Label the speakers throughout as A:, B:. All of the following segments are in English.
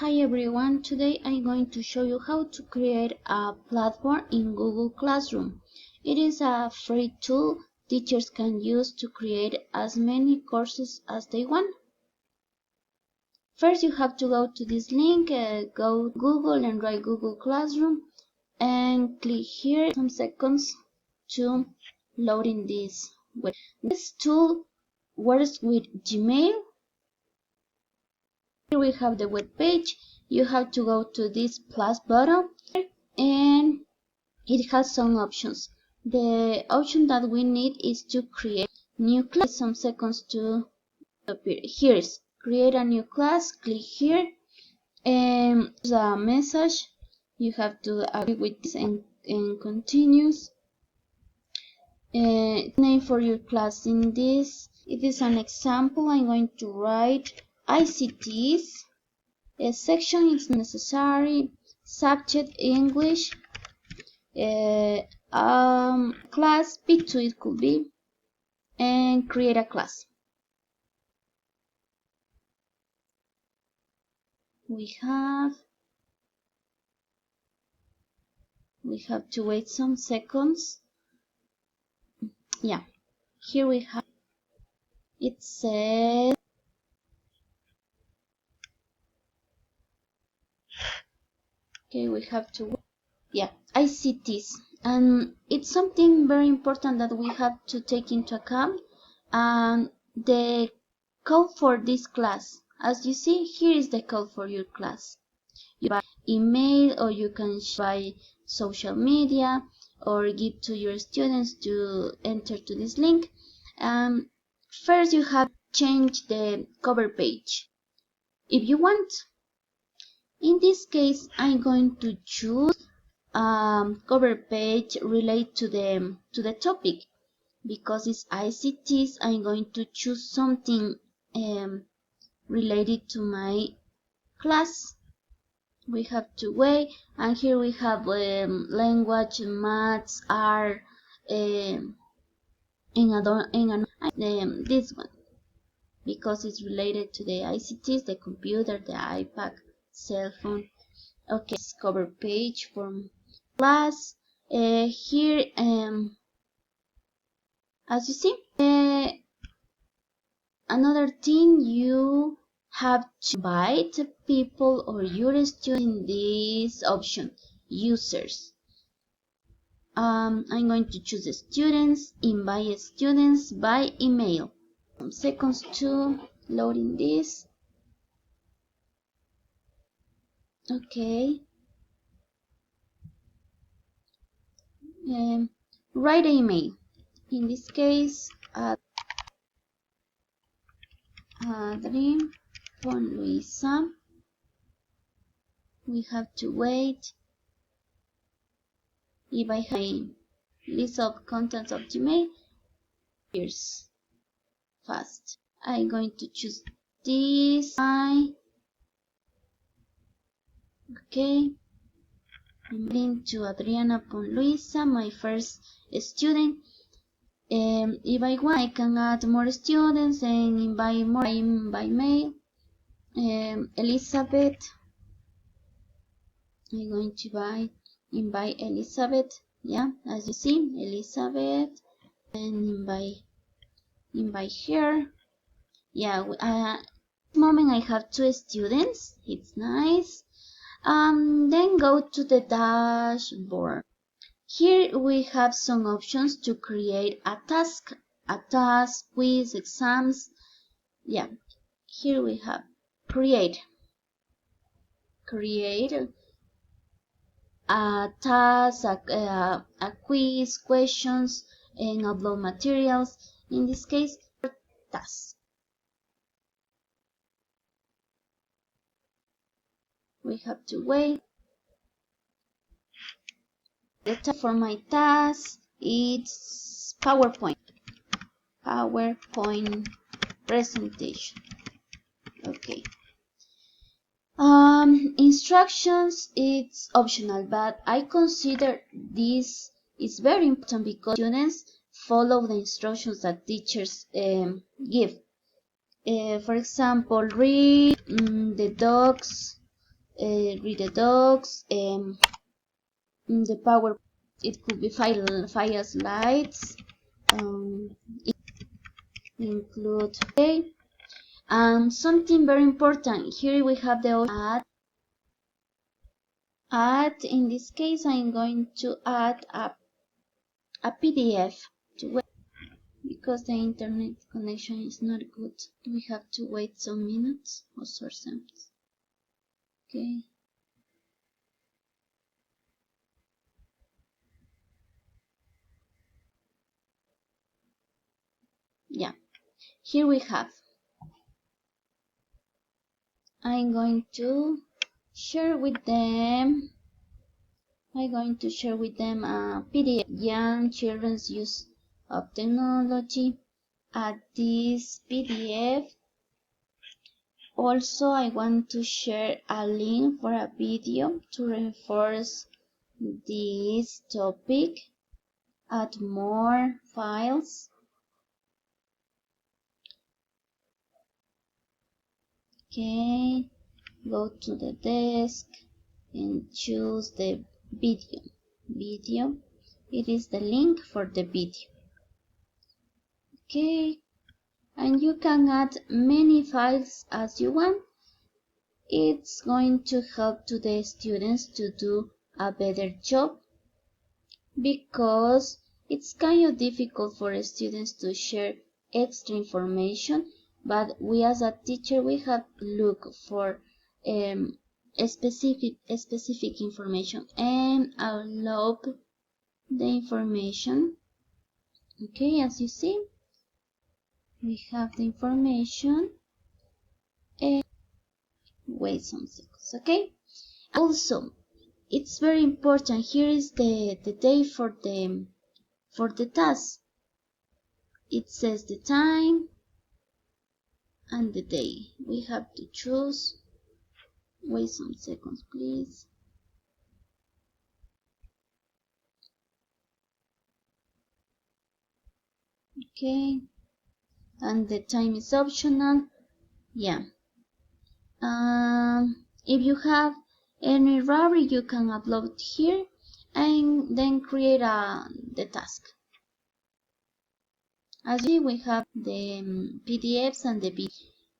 A: Hi everyone, today I'm going to show you how to create a platform in Google Classroom. It is a free tool teachers can use to create as many courses as they want. First you have to go to this link, go to Google and write Google Classroom and click here some seconds to load in this web. This tool works with Gmail. Here we have the web page. You have to go to this plus button and it has some options. The option that we need is to create new class. Some seconds to appear. Here's create a new class. Click here and the message. You have to agree with this and continues. Name for your class in this. It is an example. I'm going to write ICTs. A section is necessary. Subject English. Class B2 it could be, and create a class. We have to wait some seconds. Yeah, here we have it says okay, we have to ICTs, and it's something very important that we have to take into account. The code for this class, as you see here, is the code for your class. You buy email, or you can buy social media, or give to your students to enter to this link. First you have to change the cover page if you want. In this case I'm going to choose cover page relate to the topic. Because it's ICTs, I'm going to choose something related to my class. We have to wait, and here we have language, maths, art, in this one, because it's related to the ICTs, the computer, the iPad, cell phone. Okay, cover page from class. Here, as you see, another thing, you have to invite people or your students in this option, users. I'm going to choose the students, invite students by email. Some seconds to loading this. Okay. Write an email. In this case, Adri.Luisa. We have to wait. If I have a list of contents of Gmail, here's fast. I'm going to choose this. Okay. I'm going to Adriana.Luisa, my first student. If I want, I can add more students and invite more by mail. Elizabeth. I'm going to invite Elizabeth. Yeah, as you see, Elizabeth, and invite her. Yeah, at this moment I have 2 students. It's nice. Then go to the dashboard. Here we have some options to create a task, quiz, exams. Yeah, here we have create a task, a quiz, questions, and upload materials. In this case, task. We have to wait. The task for my task is PowerPoint presentation. Okay. Instructions, it's optional, but I consider this is very important because students follow the instructions that teachers give. For example, read the docs, read the docs, the power. It could be file slides, include. Okay. Something very important here, we have the add. In this case, I'm going to add a PDF to wait, because the internet connection is not good. We have to wait some minutes or seconds. Okay. Yeah, here we have. I'm going to share with them. I'm going to share with them a PDF. Young children's use of technology. Add this PDF. Also, I want to share a link for a video to reinforce this topic. Add more files. Okay, go to the desk and choose the video. It is the link for the video. Okay, and you can add many files as you want. It's going to help to the students to do a better job, because it's kind of difficult for students to share extra information, but we as a teacher, we have to look for a specific information and upload the information. Okay, as you see, we have the information, and wait some seconds. Okay, also it's very important, here is the day for the task. It says the time and the day. We have to choose. Wait some seconds, please. Okay, and the time is optional. Yeah. If you have any library, you can upload here and then create the task. As you see, we have the PDFs and the video.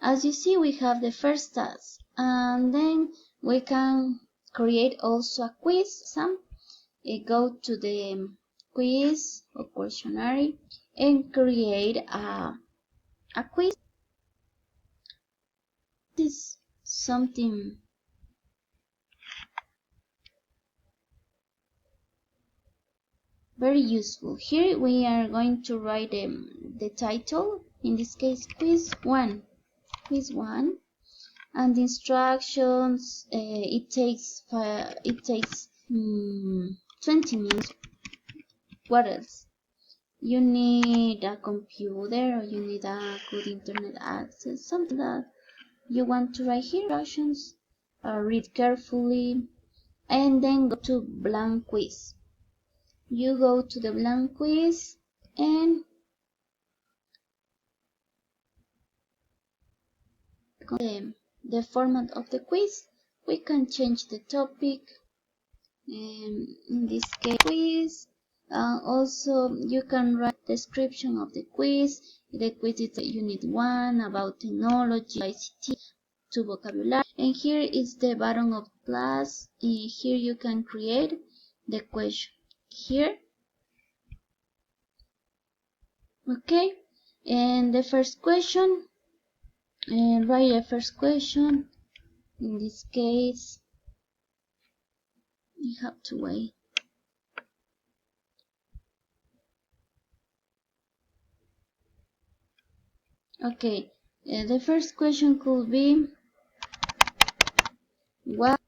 A: As you see, we have the first task, and then we can create also a quiz. Go to the quiz or questionnaire and create a quiz. This is something very useful. Here we are going to write the title, in this case quiz 1, and the instructions. It takes 20 minutes. What else? You need a computer, or you need a good internet access, something that you want to write here. Instructions, read carefully, and then go to blank quiz. You go to the blank quiz, and the format of the quiz, we can change the topic, in this case quiz. Also, you can write description of the quiz. The quiz is unit 1 about technology, ICT, to vocabulary, and here is the button of plus. Here you can create the question here. Okay, and the first question, and write the first question. In this case, you have to wait. Okay, the first question could be, what?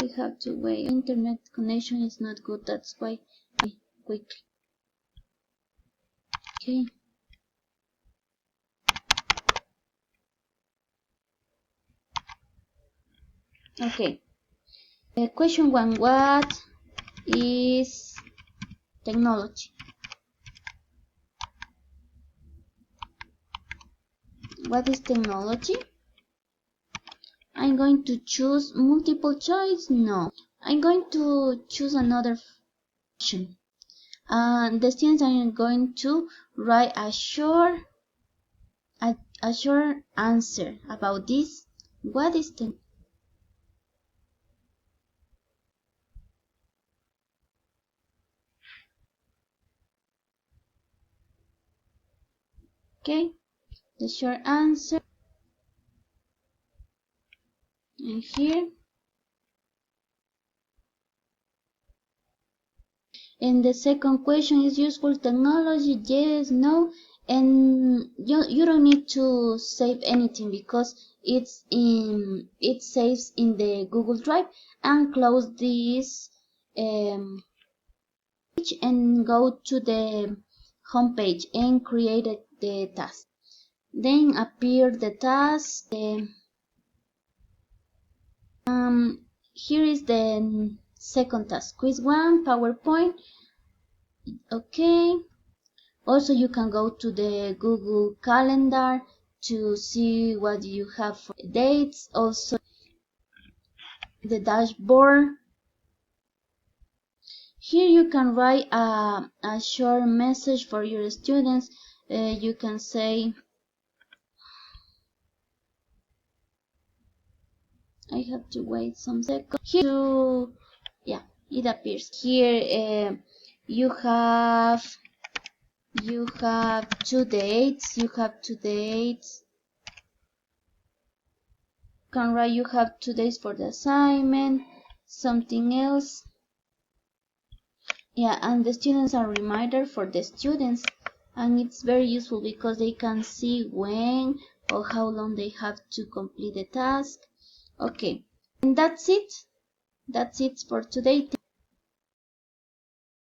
A: We have to wait. Internet connection is not good, that's why quickly. Okay. Okay. Question 1. What is technology? What is technology? I'm going to choose multiple choice. No, I'm going to choose another option. The students are going to write a short answer about this. What is the okay? The short answer, and here. And the second question is useful technology, yes, no, and you don't need to save anything because it saves in the Google Drive. And close this page and go to the home page and create the task. Then appear the task. Here is the second task, quiz 1, PowerPoint. Okay. Also, you can go to the Google Calendar to see what you have for dates. Also, the dashboard. Here you can write a short message for your students. You can say, I have to wait some seconds. Here, yeah, it appears here. You have two dates. You can write you have 2 days for the assignment, something else. Yeah, and the students are reminder for the students, and it's very useful because they can see when or how long they have to complete the task. Okay, and that's it for today.